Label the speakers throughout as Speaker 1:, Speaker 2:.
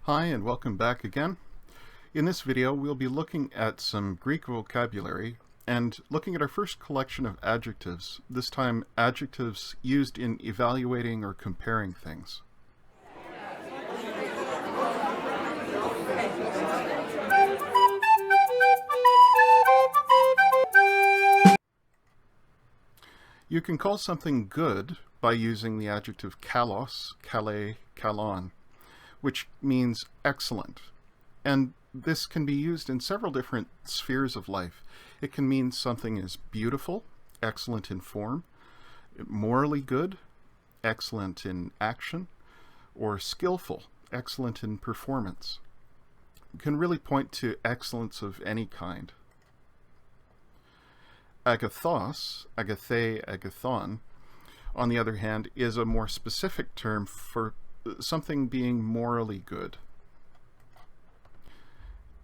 Speaker 1: Hi and welcome back again. In this video we'll be looking at some Greek vocabulary and looking at our first collection of adjectives, this time adjectives used in evaluating or comparing things. You can call something good by using the adjective kalos, kale, kalon, which means excellent. And this can be used in several different spheres of life. It can mean something is beautiful, excellent in form, morally good, excellent in action, or skillful, excellent in performance. It can really point to excellence of any kind. Agathos, agathe, agathon, on the other hand, is a more specific term for something being morally good.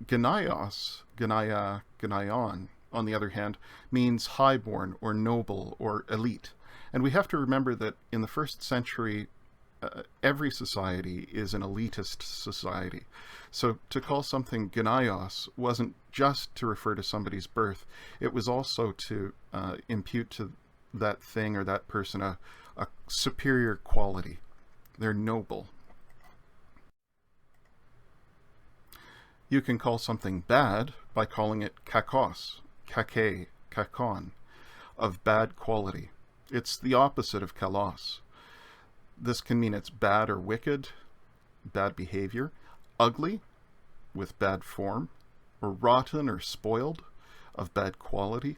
Speaker 1: Genaios, genaia, genaion, on the other hand, means highborn or noble or elite. And we have to remember that in the first century, every society is an elitist society. So to call something genaios wasn't just to refer to somebody's birth, it was also to impute to that thing or that person a superior quality. They're noble. You can call something bad by calling it kakos, kake, kakon, of bad quality. It's the opposite of kalos. This can mean it's bad or wicked, bad behavior, ugly, with bad form, or rotten or spoiled, of bad quality.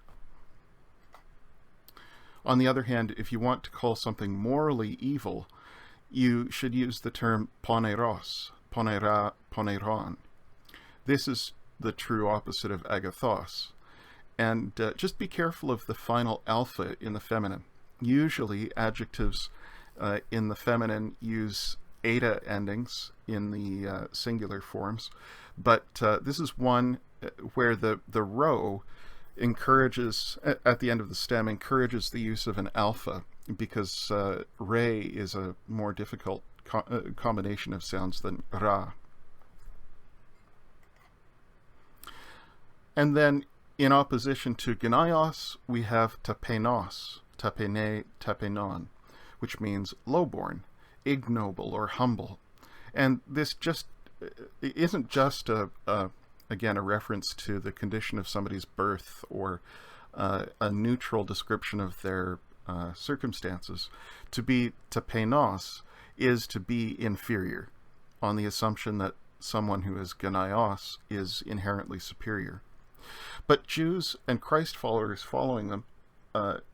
Speaker 1: On the other hand, if you want to call something morally evil, you should use the term poneros, ponera, poneron. This is the true opposite of agathos. And just be careful of the final alpha in the feminine. Usually adjectives in the feminine use eta endings in the singular forms, but this is one where the rho encourages, at the end of the stem, encourages the use of an alpha, because re is a more difficult combination of sounds than ra. And then in opposition to genaios, we have tapenos, tapene, tapenon, which means lowborn, ignoble, or humble. And this just isn't just again a reference to the condition of somebody's birth or a neutral description of their circumstances. To be tapenos is to be inferior, on the assumption that someone who is genaios is inherently superior. But Jews and Christ followers following them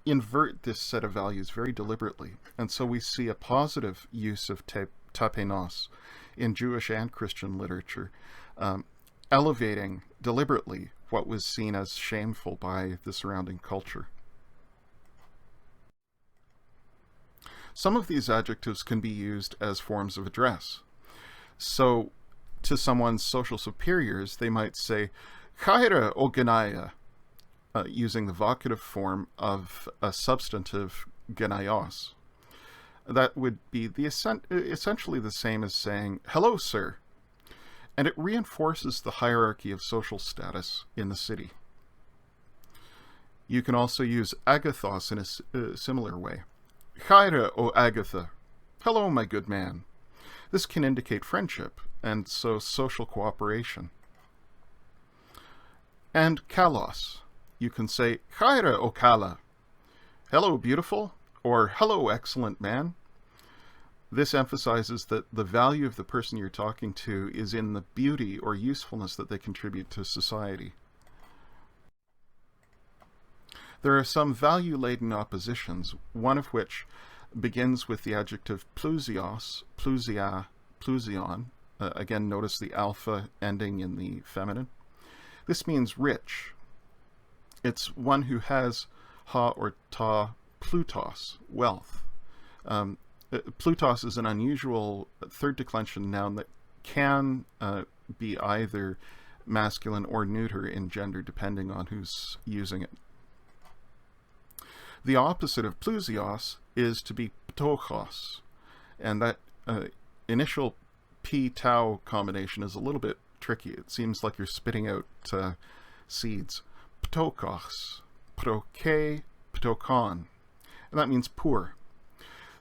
Speaker 1: invert this set of values very deliberately. And so we see a positive use of tapenos in Jewish and Christian literature, elevating deliberately what was seen as shameful by the surrounding culture. Some of these adjectives can be used as forms of address. So to someone's social superiors, they might say, Chaira o genaia, using the vocative form of a substantive genaios. That would be essentially the same as saying, hello, sir. And it reinforces the hierarchy of social status in the city. You can also use agathos in a similar way. Chaira o agatha. Hello, my good man. This can indicate friendship, and so social cooperation. And kalos. You can say, Chaira o kala. Hello, beautiful, or hello, excellent man. This emphasizes that the value of the person you're talking to is in the beauty or usefulness that they contribute to society. There are some value-laden oppositions, one of which begins with the adjective plousios, plousia, plousion. Again, notice the alpha ending in the feminine. This means rich. It's one who has ha or ta plutos, wealth. Plutos is an unusual third declension noun that can be either masculine or neuter in gender, depending on who's using it. The opposite of plousios is to be ptochos, and that initial p-tau combination is a little bit tricky. It seems like you're spitting out seeds. Ptokos, ptoke, ptokon. And that means poor.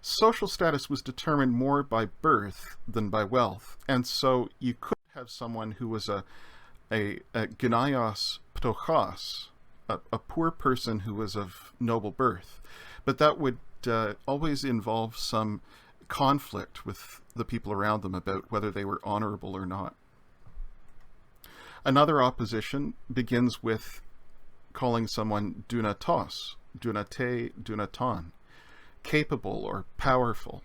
Speaker 1: Social status was determined more by birth than by wealth, and so you could have someone who was a genios ptochos, a poor person who was of noble birth, but that would always involve some conflict with the people around them about whether they were honorable or not. Another opposition begins with calling someone dunatos, dunate, dunaton, capable or powerful.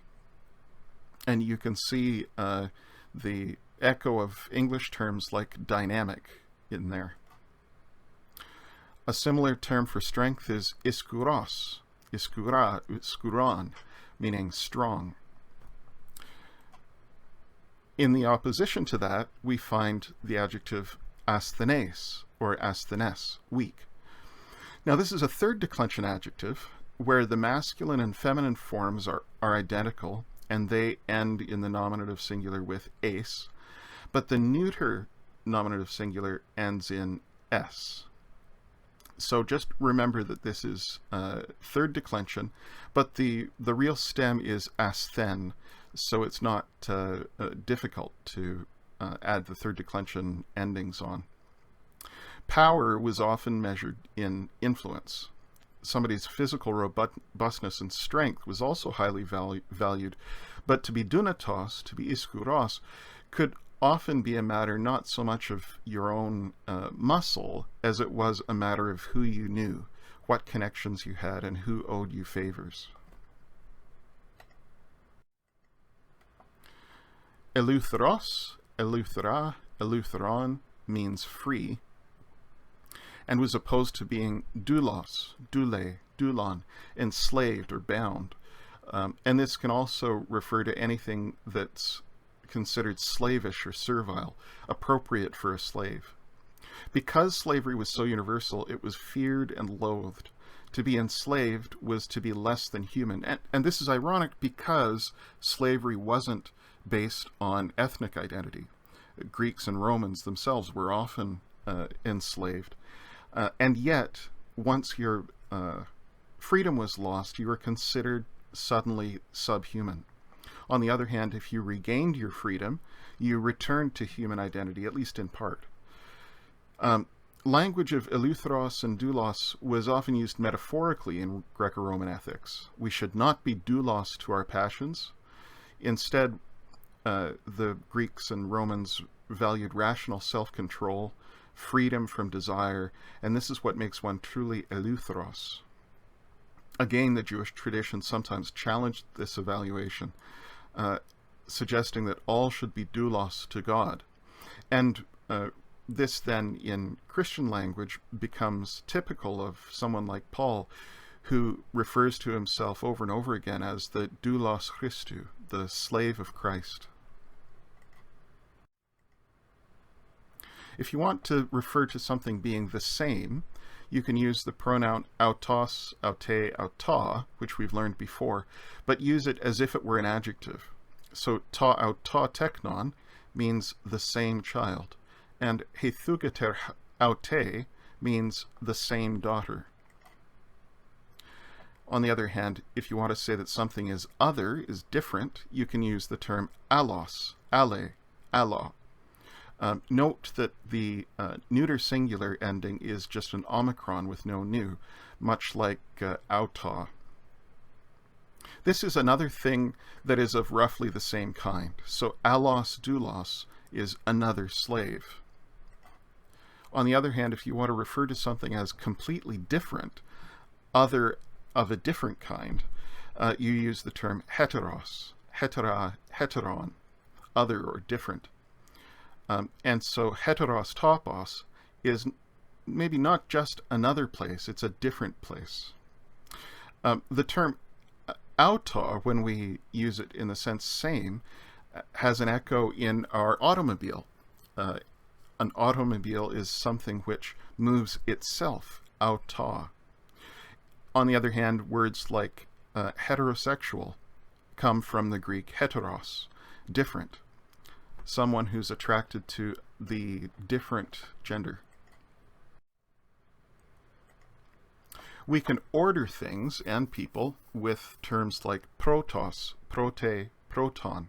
Speaker 1: And you can see the echo of English terms like dynamic in there. A similar term for strength is iskouros, iskouron, meaning strong. In the opposition to that, we find the adjective asthenes or asthenes, weak. Now this is a third declension adjective where the masculine and feminine forms are identical and they end in the nominative singular with ace, but the neuter nominative singular ends in s. So just remember that this is third declension, but the real stem is asthen, so it's not difficult to add the third declension endings on. Power was often measured in influence. Somebody's physical robustness and strength was also highly valued, but to be dunatos, to be iskouros, could often be a matter not so much of your own muscle as it was a matter of who you knew, what connections you had, and who owed you favors. Eleutheros, eleuthera, eleutheron means free, and was opposed to being doulos, doule, doulon, enslaved or bound. And this can also refer to anything that's considered slavish or servile, appropriate for a slave. Because slavery was so universal, it was feared and loathed. To be enslaved was to be less than human. And this is ironic because slavery wasn't based on ethnic identity. Greeks and Romans themselves were often enslaved. And yet, once your freedom was lost, you were considered suddenly subhuman. On the other hand, if you regained your freedom, you returned to human identity, at least in part. Language of eleutheros and doulos was often used metaphorically in Greco-Roman ethics. We should not be doulos to our passions. Instead, the Greeks and Romans valued rational self-control, freedom from desire, and this is what makes one truly eleutheros. Again, the Jewish tradition sometimes challenged this evaluation, suggesting that all should be doulos to God. And this then, in Christian language, becomes typical of someone like Paul, who refers to himself over and over again as the doulos Christou, the slave of Christ. If you want to refer to something being the same, you can use the pronoun autos, aute, auta, which we've learned before, but use it as if it were an adjective. So ta auta teknon means the same child, and hethugeter aute means the same daughter. On the other hand, if you want to say that something is other, is different, you can use the term allos, alle, allo. Note that the neuter singular ending is just an omicron with no nu, much like auta. This is another thing that is of roughly the same kind. So allos doulos is another slave. On the other hand, if you want to refer to something as completely different, other of a different kind, you use the term heteros, hetera, heteron, other or different. And so heteros topos is maybe not just another place, it's a different place. The term auto, when we use it in the sense same, has an echo in our automobile. An automobile is something which moves itself, auta. On the other hand, words like heterosexual come from the Greek heteros, different. someone who's attracted to the different gender. We can order things and people with terms like protos, prote, proton,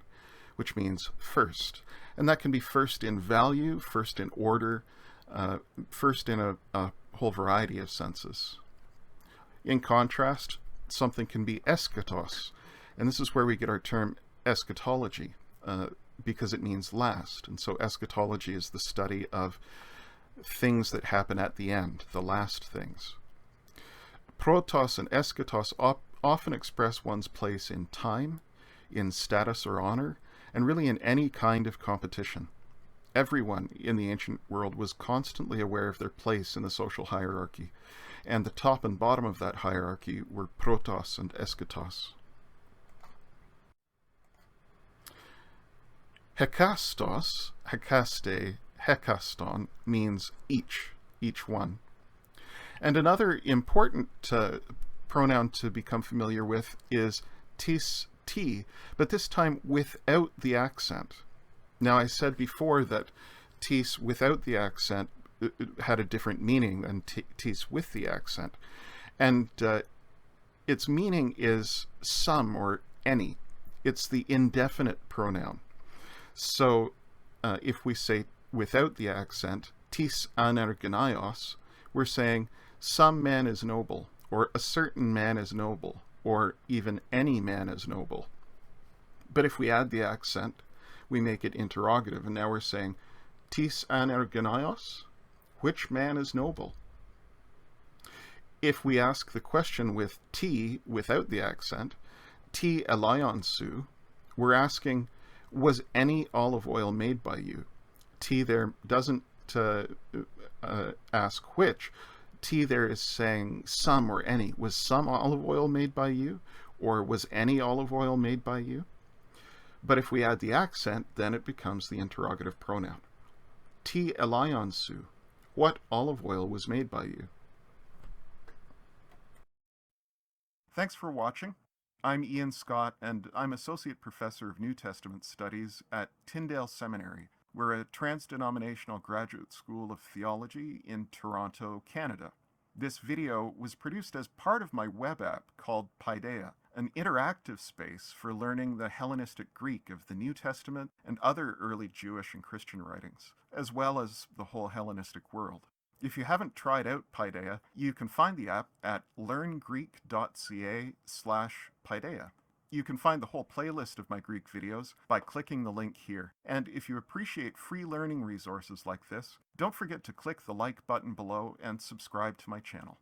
Speaker 1: which means first. And that can be first in value, first in order, first in a whole variety of senses. In contrast, something can be eschatos, and this is where we get our term eschatology, because it means last. And so eschatology is the study of things that happen at the end, the last things. Protos and eschatos often express one's place in time, in status or honor, and really in any kind of competition. Everyone in the ancient world was constantly aware of their place in the social hierarchy, and the top and bottom of that hierarchy were protos and eschatos. Hekastos, hekaste, hekaston means each one. And another important pronoun to become familiar with is tis, t, but this time without the accent. Now, I said before that tis without the accent had a different meaning than tis with the accent. And its meaning is some or any. It's the indefinite pronoun. So if we say without the accent, tis anergenios, we're saying some man is noble, or a certain man is noble, or even any man is noble. But if we add the accent, we make it interrogative, and now we're saying tis anergenios, which man is noble? If we ask the question with t without the accent, t elionsou, we're asking, was any olive oil made by you? T there doesn't ask which. T there is saying some or any. Was some olive oil made by you? Or was any olive oil made by you? But if we add the accent, then it becomes the interrogative pronoun. T elionsou, what olive oil was made by you? Thanks for watching. I'm Ian Scott, and I'm Associate Professor of New Testament Studies at Tyndale Seminary. We're a trans-denominational graduate school of theology in Toronto, Canada. This video was produced as part of my web app called Paideia, an interactive space for learning the Hellenistic Greek of the New Testament and other early Jewish and Christian writings, as well as the whole Hellenistic world. If you haven't tried out Paideia, you can find the app at learngreek.ca/Paideia. You can find the whole playlist of my Greek videos by clicking the link here. And if you appreciate free learning resources like this, don't forget to click the like button below and subscribe to my channel.